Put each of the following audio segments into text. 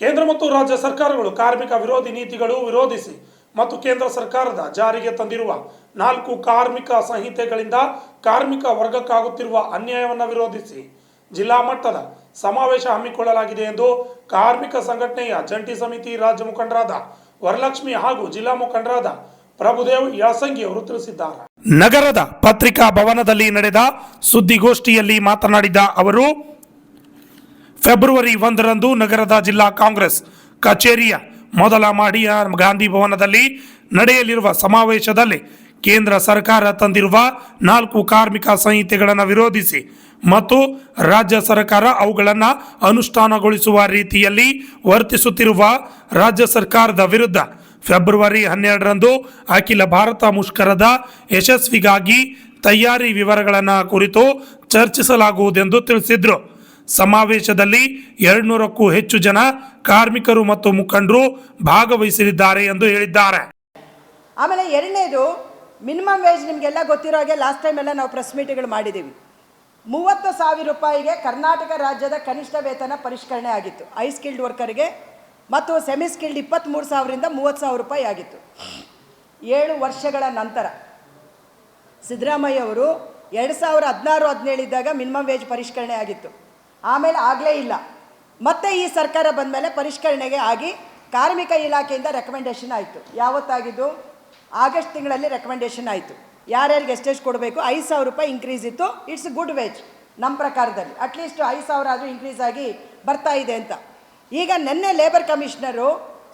ಕೇಂದ್ರ ಮತ್ತು ರಾಜ್ಯ ಸರ್ಕಾರಗಳು ಕಾರ್ಮಿಕ ವಿರೋಧಿ ನೀತಿಗಳು ವಿರೋಧಿಸಿ ಮತ್ತು ಕೇಂದ್ರ ಸರ್ಕಾರದ ಜಾರಿಗೆ ತಂದಿರುವ 4 ಕಾರ್ಮಿಕ ಸಂಹಿತೆಗಳಿಂದ ಕಾರ್ಮಿಕ ವರ್ಗಕ್ಕಾಗುತ್ತಿರುವ ಅನ್ಯಾಯವನ್ನು ವಿರೋಧಿಸಿ ಜಿಲ್ಲಾ ಮಟ್ಟದ ಸಮಾವೇಶ ಹಮ್ಮಿಕೊಳ್ಳಲಾಗಿದೆ ಎಂದು ಕಾರ್ಮಿಕ ಸಂಘಟನೆಯ ಜಂಟಿ ಸಮಿತಿ ರಾಜ್ಯ ಮುಖಂಡರಾದ ವರಲಕ್ಷ್ಮಿ ಹಾಗೂ ಜಿಲ್ಲಾ ಮುಖಂಡರಾದ ಪ್ರಭುದೇವ್ ಯಳಸಂಗಿ ಅವರು ತಿಳಿಸಿದ್ದಾರೆ. ನಗರದ ಪತ್ರಿಕಾ ಭವನದಲ್ಲಿ ನಡೆದ ಸುದ್ದಿಗೋಷ್ಠಿಯಲ್ಲಿ ಮಾತನಾಡಿದ ಅವರು, ಫೆಬ್ರವರಿ 1ರಂದು ನಗರದ ಜಿಲ್ಲಾ ಕಾಂಗ್ರೆಸ್ ಕಚೇರಿಯ ಮೊದಲ ಮಹಡಿಯ ಗಾಂಧಿ ಭವನದಲ್ಲಿ ನಡೆಯಲಿರುವ ಸಮಾವೇಶದಲ್ಲಿ ಕೇಂದ್ರ ಸರ್ಕಾರ ತಂದಿರುವ 4 ಕಾರ್ಮಿಕ ಸಂಹಿತೆಗಳನ್ನು ವಿರೋಧಿಸಿ ಮತ್ತು ರಾಜ್ಯ ಸರ್ಕಾರ ಅವುಗಳನ್ನು ಅನುಷ್ಠಾನಗೊಳಿಸುವ ರೀತಿಯಲ್ಲಿ ವರ್ತಿಸುತ್ತಿರುವ ರಾಜ್ಯ ಸರ್ಕಾರದ ವಿರುದ್ಧ ಫೆಬ್ರವರಿ 12ರಂದು ಅಖಿಲ ಭಾರತ ಮುಷ್ಕರದ ಯಶಸ್ವಿಗಾಗಿ ತಯಾರಿ ವಿವರಗಳನ್ನು ಕುರಿತು ಚರ್ಚಿಸಲಾಗುವುದೆಂದು ತಿಳಿಸಿದರು. ಸಮಾವೇಶದಲ್ಲಿ 200ಕ್ಕೂ ಹೆಚ್ಚು ಜನ ಕಾರ್ಮಿಕರು ಮತ್ತು ಮುಖಂಡರು ಭಾಗವಹಿಸಲಿದ್ದಾರೆ ಎಂದು ಹೇಳಿದ್ದಾರೆ. ಆಮೇಲೆ ಎರಡನೇದು ಮಿನಿಮಮ್ ವೇಜ್ ನಿಮಗೆಲ್ಲ ಗೊತ್ತಿರೋ ಹಾಗೆ ಲಾಸ್ಟ್ ಟೈಮ್ ಎಲ್ಲ ನಾವು ಪ್ರೆಸ್ ಮೀಟ್ಗಳು ಮಾಡಿದ್ದೀವಿ. 30,000 ರೂಪಾಯಿಗೆ ಕರ್ನಾಟಕ ರಾಜ್ಯದ ಕನಿಷ್ಠ ವೇತನ ಪರಿಷ್ಕರಣೆ ಆಗಿತ್ತು. ಹೈ ಸ್ಕಿಲ್ಡ್ ವರ್ಕರ್ಗೆ ಮತ್ತು ಸೆಮಿ ಸ್ಕಿಲ್ಡ್ 23,000ರಿಂದ 30,000 ರೂಪಾಯಿ ಆಗಿತ್ತು. 7 ವರ್ಷಗಳ ನಂತರ ಸಿದ್ದರಾಮಯ್ಯ ಅವರು 2016-17 ಇದ್ದಾಗ ಮಿನಿಮಮ್ ವೇಜ್ ಪರಿಷ್ಕರಣೆ ಆಗಿತ್ತು. ಆಮೇಲೆ ಆಗಲೇ ಇಲ್ಲ. ಮತ್ತೆ ಈ ಸರ್ಕಾರ ಬಂದ ಮೇಲೆ ಪರಿಷ್ಕರಣೆಗೆ ಆಗಿ ಕಾರ್ಮಿಕ ಇಲಾಖೆಯಿಂದ ರೆಕಮೆಂಡೇಷನ್ ಆಯಿತು. ಯಾವತ್ತಾಗಿದ್ದು? ಆಗಸ್ಟ್ ತಿಂಗಳಲ್ಲಿ ರೆಕಮೆಂಡೇಷನ್ ಆಯಿತು. ಯಾರ್ಯಾರಿಗೆ ಎಷ್ಟೆಷ್ಟು ಕೊಡಬೇಕು. 5,000 ರೂಪಾಯಿ ಇನ್ಕ್ರೀಸ್ ಇತ್ತು. ಇಟ್ಸ್ ಗುಡ್ ವೇಜ್ ನಮ್ಮ ಪ್ರಕಾರದಲ್ಲಿ. ಅಟ್ಲೀಸ್ಟ್ 5,000 ಆದರೂ ಇನ್ಕ್ರೀಸ್ ಆಗಿ ಬರ್ತಾ ಇದೆ ಅಂತ. ಈಗ ನಿನ್ನೆ ಲೇಬರ್ ಕಮಿಷನರು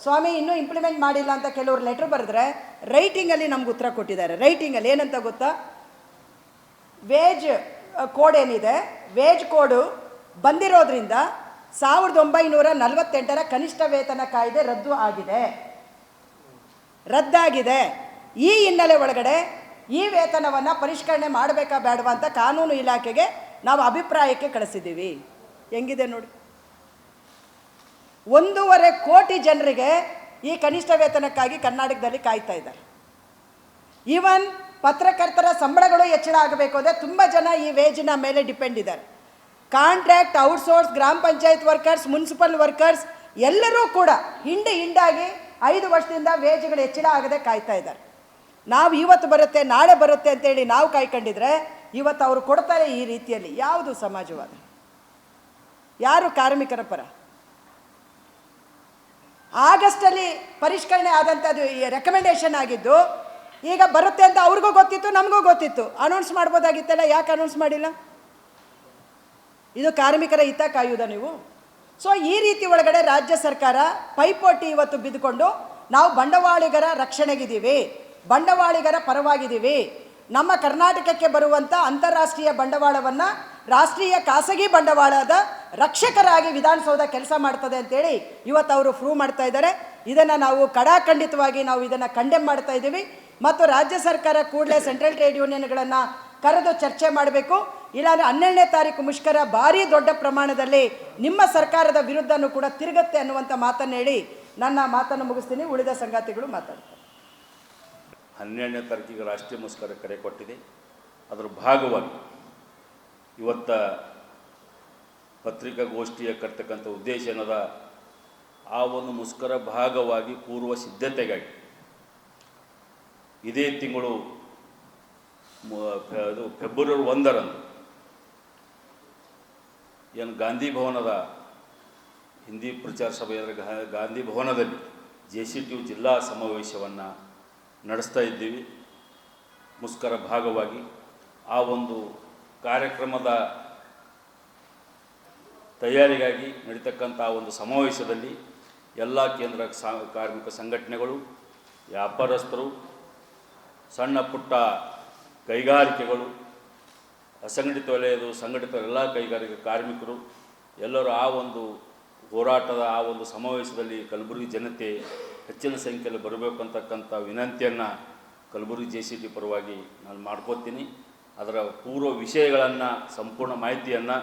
ಸ್ವಾಮಿ ಇನ್ನೂ ಇಂಪ್ಲಿಮೆಂಟ್ ಮಾಡಿಲ್ಲ ಅಂತ ಕೆಲವರು ಲೆಟ್ರ್ ಬರೆದ್ರೆ ರೈಟಿಂಗಲ್ಲಿ ನಮ್ಗೆ ಉತ್ತರ ಕೊಟ್ಟಿದ್ದಾರೆ. ರೈಟಿಂಗಲ್ಲಿ ಏನಂತ ಗೊತ್ತಾ? ವೇಜ್ ಕೋಡ್ ಏನಿದೆ, ವೇಜ್ ಕೋಡು ಬಂದಿರೋದ್ರಿಂದ 1948ರ ಕನಿಷ್ಠ ವೇತನ ಕಾಯ್ದೆ ರದ್ದಾಗಿದೆ. ಈ ಹಿನ್ನೆಲೆ ಒಳಗಡೆ ಈ ವೇತನವನ್ನು ಪರಿಷ್ಕರಣೆ ಮಾಡಬೇಕಾ ಬೇಡವಾ ಅಂತ ಕಾನೂನು ಇಲಾಖೆಗೆ ನಾವು ಅಭಿಪ್ರಾಯಕ್ಕೆ ಕಳಿಸಿದ್ದೀವಿ. ಹೆಂಗಿದೆ ನೋಡಿ. 1.5 ಕೋಟಿ ಜನರಿಗೆ ಈ ಕನಿಷ್ಠ ವೇತನಕ್ಕಾಗಿ ಕರ್ನಾಟಕದಲ್ಲಿ ಕಾಯ್ತಾ ಇದ್ದಾರೆ. ಈವನ್ ಪತ್ರಕರ್ತರ ಸಂಬಳಗಳು ಹೆಚ್ಚಳ ಆಗಬೇಕು ಅಂದರೆ ತುಂಬ ಜನ ಈ ವೇಜಿನ ಮೇಲೆ ಡಿಪೆಂಡ್ ಇದ್ದಾರೆ. ಕಾಂಟ್ರಾಕ್ಟ್, ಔಟ್ಸೋರ್ಸ್, ಗ್ರಾಮ ಪಂಚಾಯತ್ ವರ್ಕರ್ಸ್, ಮುನ್ಸಿಪಲ್ ವರ್ಕರ್ಸ್ ಎಲ್ಲರೂ ಕೂಡ ಹಿಂಡಾಗಿ 5 ವರ್ಷದಿಂದ ವೇಜ್ಗಳು ಹೆಚ್ಚಳ ಆಗದೆ ಕಾಯ್ತಾ ಇದ್ದಾರೆ. ನಾವು ಇವತ್ತು ಬರುತ್ತೆ ನಾಳೆ ಬರುತ್ತೆ ಅಂತೇಳಿ ನಾವು ಕಾಯ್ಕೊಂಡಿದ್ರೆ ಇವತ್ತು ಅವರು ಕೊಡ್ತಾರೆ ಈ ರೀತಿಯಲ್ಲಿ. ಯಾವುದು ಸಮಾಜವಾದ? ಯಾರು ಕಾರ್ಮಿಕರ ಪರ? ಆಗಸ್ಟಲ್ಲಿ ಪರಿಷ್ಕರಣೆ ಆದಂಥದ್ದು ರೆಕಮೆಂಡೇಷನ್ ಆಗಿದ್ದು ಈಗ ಬರುತ್ತೆ ಅಂತ ಅವ್ರಿಗೂ ಗೊತ್ತಿತ್ತು, ನಮಗೂ ಗೊತ್ತಿತ್ತು. ಅನೌನ್ಸ್ ಮಾಡ್ಬೋದಾಗಿತ್ತಲ್ಲ, ಯಾಕೆ ಅನೌನ್ಸ್ ಮಾಡಿಲ್ಲ? ಇದು ಕಾರ್ಮಿಕರ ಹಿತ ಕಾಯುವುದ ನೀವು? ಸೊ ಈ ರೀತಿ ಒಳಗಡೆ ರಾಜ್ಯ ಸರ್ಕಾರ ಪೈಪೋಟಿ ಇವತ್ತು ಬಿದ್ದುಕೊಂಡು ನಾವು ಬಂಡವಾಳಿಗರ ರಕ್ಷಣೆಗಿದ್ದೀವಿ, ಬಂಡವಾಳಿಗರ ಪರವಾಗಿದ್ದೀವಿ, ನಮ್ಮ ಕರ್ನಾಟಕಕ್ಕೆ ಬರುವಂಥ ಅಂತಾರಾಷ್ಟ್ರೀಯ ಬಂಡವಾಳವನ್ನು ರಾಷ್ಟ್ರೀಯ ಖಾಸಗಿ ಬಂಡವಾಳದ ರಕ್ಷಕರಾಗಿ ವಿಧಾನಸೌಧ ಕೆಲಸ ಮಾಡ್ತದೆ ಅಂತೇಳಿ ಇವತ್ತು ಅವರು ಪ್ರೂವ್ ಮಾಡ್ತಾ ಇದ್ದಾರೆ. ಇದನ್ನು ನಾವು ಕಡಾಖಂಡಿತವಾಗಿ ನಾವು ಇದನ್ನು ಕಂಡೆಮ್ ಮಾಡ್ತಾ ಇದ್ದೀವಿ. ಮತ್ತು ರಾಜ್ಯ ಸರ್ಕಾರ ಕೂಡಲೇ ಸೆಂಟ್ರಲ್ ಟ್ರೇಡ್ ಯೂನಿಯನ್ಗಳನ್ನು ಕರೆದು ಚರ್ಚೆ ಮಾಡಬೇಕು. ಇಲ್ಲಾಂದರೆ 12ನೇ ತಾರೀಕು ಮುಷ್ಕರ ಭಾರಿ ದೊಡ್ಡ ಪ್ರಮಾಣದಲ್ಲಿ ನಿಮ್ಮ ಸರ್ಕಾರದ ವಿರುದ್ಧನೂ ಕೂಡ ತಿರುಗತ್ತೆ ಅನ್ನುವಂಥ ಮಾತನ್ನು ಹೇಳಿ ನನ್ನ ಮಾತನ್ನು ಮುಗಿಸ್ತೀನಿ. ಉಳಿದ ಸಂಗಾತಿಗಳು ಮಾತಾಡ್ತಾರೆ. 12ನೇ ತಾರೀಕಿಗೆ ರಾಷ್ಟ್ರೀಯ ಮುಷ್ಕರ ಕರೆ ಕೊಟ್ಟಿದೆ. ಅದರ ಭಾಗವಾಗಿ ಇವತ್ತ ಪತ್ರಿಕಾಗೋಷ್ಠಿಯ ಕರ್ತಕ್ಕಂಥ ಉದ್ದೇಶ ಏನದ, ಆ ಒಂದು ಮುಷ್ಕರ ಭಾಗವಾಗಿ ಪೂರ್ವ ಸಿದ್ಧತೆಗಾಗಿ ಇದೇ ತಿಂಗಳು ಫೆಬ್ರವರಿ 1ರಂದು ಏನು ಗಾಂಧಿ ಭವನದ ಹಿಂದಿ ಪ್ರಚಾರ ಸಭೆಯ ಗಾಂಧಿ ಭವನದಲ್ಲಿ JCTU ಜಿಲ್ಲಾ ಸಮಾವೇಶವನ್ನು ನಡೆಸ್ತಾ ಇದ್ದೀವಿ. ಮುಷ್ಕರ ಭಾಗವಾಗಿ ಆ ಒಂದು ಕಾರ್ಯಕ್ರಮದ ತಯಾರಿಗಾಗಿ ನಡೀತಕ್ಕಂಥ ಒಂದು ಸಮಾವೇಶದಲ್ಲಿ ಎಲ್ಲ ಕೇಂದ್ರ ಕಾರ್ಮಿಕ ಸಂಘಟನೆಗಳು, ವ್ಯಾಪಾರಸ್ಥರು, ಸಣ್ಣ ಪುಟ್ಟ ಕೈಗಾರಿಕೆಗಳು, ಅಸಂಘಟಿತ ವಲಯದ ಸಂಘಟಿತ ಎಲ್ಲ ಕೈಗಾರಿಕೆ ಕಾರ್ಮಿಕರು ಎಲ್ಲರೂ ಆ ಒಂದು ಹೋರಾಟದ ಆ ಒಂದು ಸಮಾವೇಶದಲ್ಲಿ ಕಲಬುರಗಿ ಜನತೆ ಹೆಚ್ಚಿನ ಸಂಖ್ಯೆಯಲ್ಲಿ ಬರಬೇಕಂತಕ್ಕಂಥ ವಿನಂತಿಯನ್ನು ಕಲಬುರಗಿ JCT ಪರವಾಗಿ ನಾನು ಮಾಡ್ಕೋತೀನಿ. ಅದರ ಪೂರ್ವ ವಿಷಯಗಳನ್ನು ಸಂಪೂರ್ಣ ಮಾಹಿತಿಯನ್ನು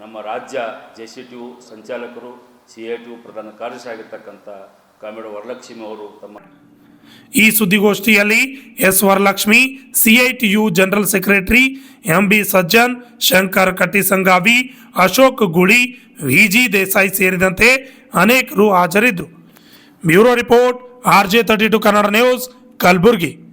ನಮ್ಮ ರಾಜ್ಯ JCTU ಸಂಚಾಲಕರು, CITU ಪ್ರಧಾನ ಕಾರ್ಯದರ್ಶಿ ಆಗಿರ್ತಕ್ಕಂಥ ಕಾಮೇಡು ವರಲಕ್ಷ್ಮಿ ಅವರು ತಮ್ಮ ಈ ಸುದ್ದಿಗೋಷ್ಠಿಯಲ್ಲಿ S Varalakshmi, CITU general secretary MB Sajjan, Shankar Kattisangavi, Ashok Guli, VG Desai ಸೇರಿದಂತೆ ಅನೇಕರು ಹಾಜರಿದ್ದರು. Bureau report RJ32 Kannada news, Kalaburagi.